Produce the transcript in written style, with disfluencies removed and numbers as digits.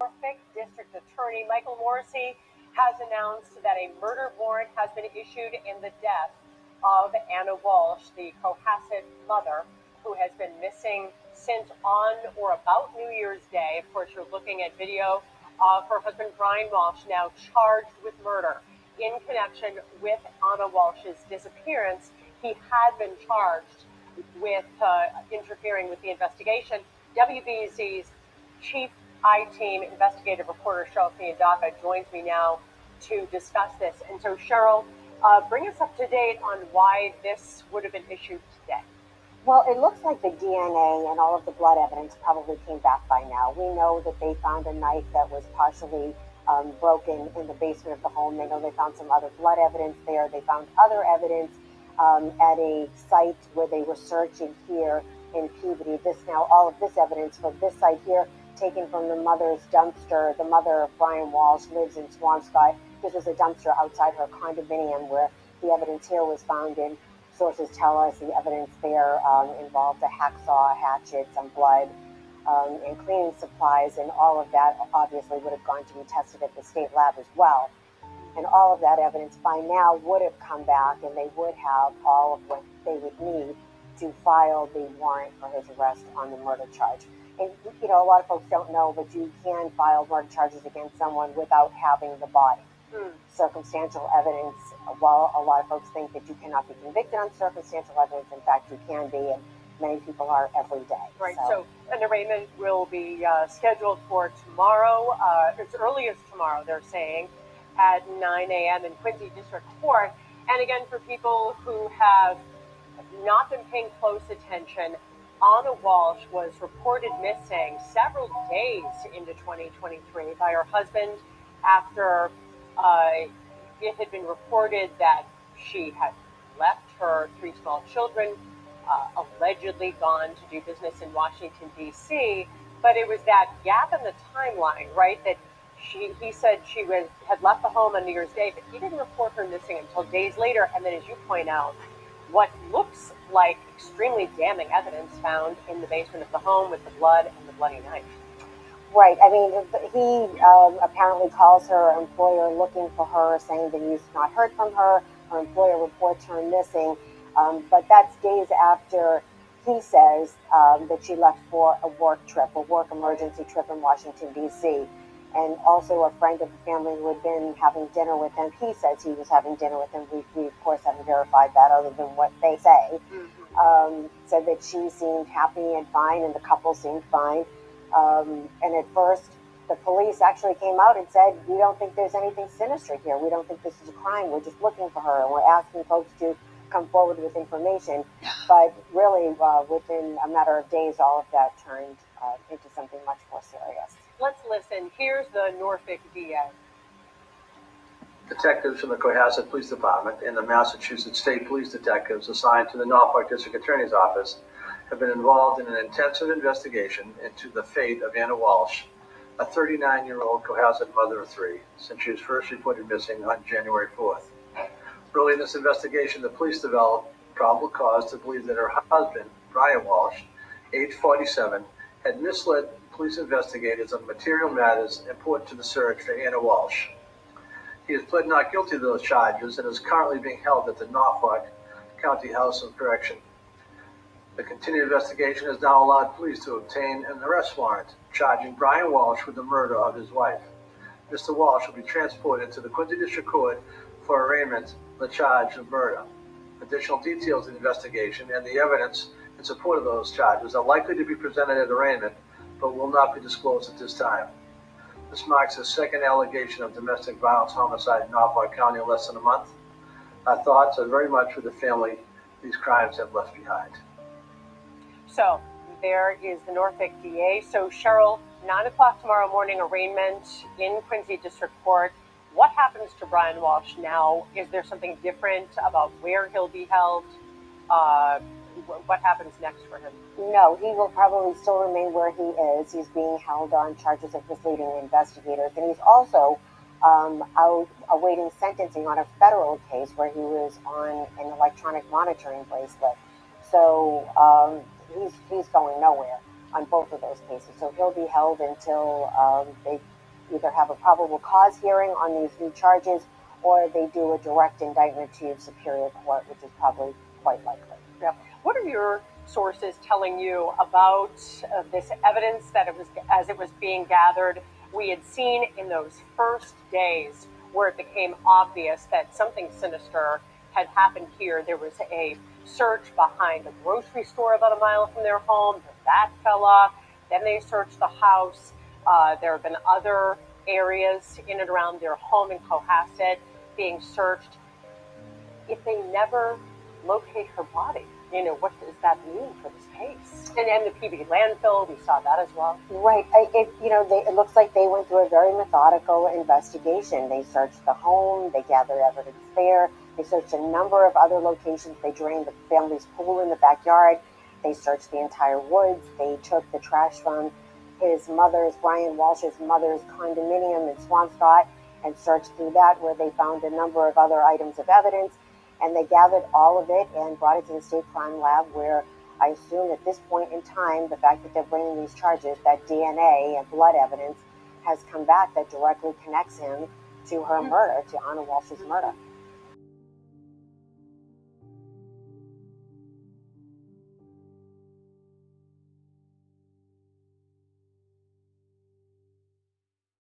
Norfolk District Attorney Michael Morrissey has announced that a murder warrant has been issued in the death of Anna Walshe, the Cohasset mother, who has been missing since on or about New Year's Day. Of course, you're looking at video of her husband, Brian Walshe, now charged with murder in connection with Anna Walsh's disappearance. He had been charged with interfering with the investigation. WBZ's chief I-team investigative reporter Cheryl Fiandaca joins me now to discuss this. And so, Cheryl, bring us up to date on why this would have been issued today. Well, it looks like the DNA and all of the blood evidence probably came back by now. We know that they found a knife that was partially broken in the basement of the home. They know they found some other blood evidence there. They found other evidence at a site where they were searching here in Peabody. All of this evidence from this site here, taken from the mother's dumpster. The mother of Brian Walshe lives in Swampscott. This was a dumpster outside her condominium where the evidence here was found in. Sources tell us the evidence there involved a hacksaw, a hatchet, some blood, and cleaning supplies, and all of that obviously would have gone to be tested at the state lab as well. And all of that evidence by now would have come back, and they would have all of what they would need to file the warrant for his arrest on the murder charge. And, you know, a lot of folks don't know, but you can file murder charges against someone without having the body. Circumstantial evidence, while a lot of folks think that you cannot be convicted on circumstantial evidence, in fact, you can be, and many people are every day. Right, so an arraignment will be scheduled for tomorrow, as early as tomorrow, they're saying, at 9 a.m. in Quincy District Court. And again, for people who have not been paying close attention, Anna Walshe was reported missing several days into 2023 by her husband after it had been reported that she had left her 3 small children, allegedly gone to do business in Washington, D.C., but it was that gap in the timeline, right, that he said she had left the home on New Year's Day, but he didn't report her missing until days later. And then, as you point out, what looks like extremely damning evidence found in the basement of the home with the blood and the bloody knife. Right. I mean, he apparently calls her employer looking for her, saying that he's not heard from her. Her employer reports her missing. But that's days after he says that she left for a work emergency trip in Washington, D.C. And also a friend of the family who had been having dinner with him, he says he was having dinner with him. We of course, haven't verified that other than what they say. Said that she seemed happy and fine, and the couple seemed fine. And at first, the police actually came out and said, we don't think there's anything sinister here. We don't think this is a crime. We're just looking for her, and we're asking folks to come forward with information. But really, within a matter of days, all of that turned into something much more serious. Let's listen. Here's the Norfolk DA. Detectives from the Cohasset Police Department and the Massachusetts State Police detectives assigned to the Norfolk District Attorney's Office have been involved in an intensive investigation into the fate of Anna Walshe, a 39-year-old Cohasset mother of 3, since she was first reported missing on January 4th. Early in this investigation, the police developed probable cause to believe that her husband, Brian Walshe, age 47, had misled police investigators on material matters important to the search for Anna Walshe. He has pled not guilty to those charges and is currently being held at the Norfolk County House of Correction. The continued investigation has now allowed police to obtain an arrest warrant charging Brian Walshe with the murder of his wife. Mr. Walshe will be transported to the Quincy District Court for arraignment on the charge of murder. Additional details of the investigation and the evidence in support of those charges are likely to be presented at arraignment, but will not be disclosed at this time. This marks the second allegation of domestic violence homicide in Norfolk County in less than a month. Our thoughts are very much with the family these crimes have left behind. So there is the Norfolk DA. So Cheryl, 9 o'clock tomorrow morning, arraignment in Quincy District Court. What happens to Brian Walshe now? Is there something different about where he'll be held? What happens next for him? No, he will probably still remain where he is. He's being held on charges of misleading investigators, and he's also out awaiting sentencing on a federal case where he was on an electronic monitoring bracelet. So he's going nowhere on both of those cases. So he'll be held until they either have a probable cause hearing on these new charges, or they do a direct indictment to Superior Court, which is probably quite likely. Yeah. What are your sources telling you about this evidence that as it was being gathered, we had seen in those first days where it became obvious that something sinister had happened here? There was a search behind a grocery store about a mile from their home. That fell off. Then they searched the house. There have been other areas in and around their home in Cohasset being searched. If they never locate her body, what does that mean for this case? And the PB landfill, we saw that as well. Right. It looks like they went through a very methodical investigation. They searched the home. They gathered evidence there. They searched a number of other locations. They drained the family's pool in the backyard. They searched the entire woods. They took the trash from Brian Walshe's mother's condominium in Swampscott and searched through that, where they found a number of other items of evidence. And they gathered all of it and brought it to the state crime lab, where I assume at this point in time, the fact that they're bringing these charges, that DNA and blood evidence has come back that directly connects him to her murder, to Anna Walsh's murder.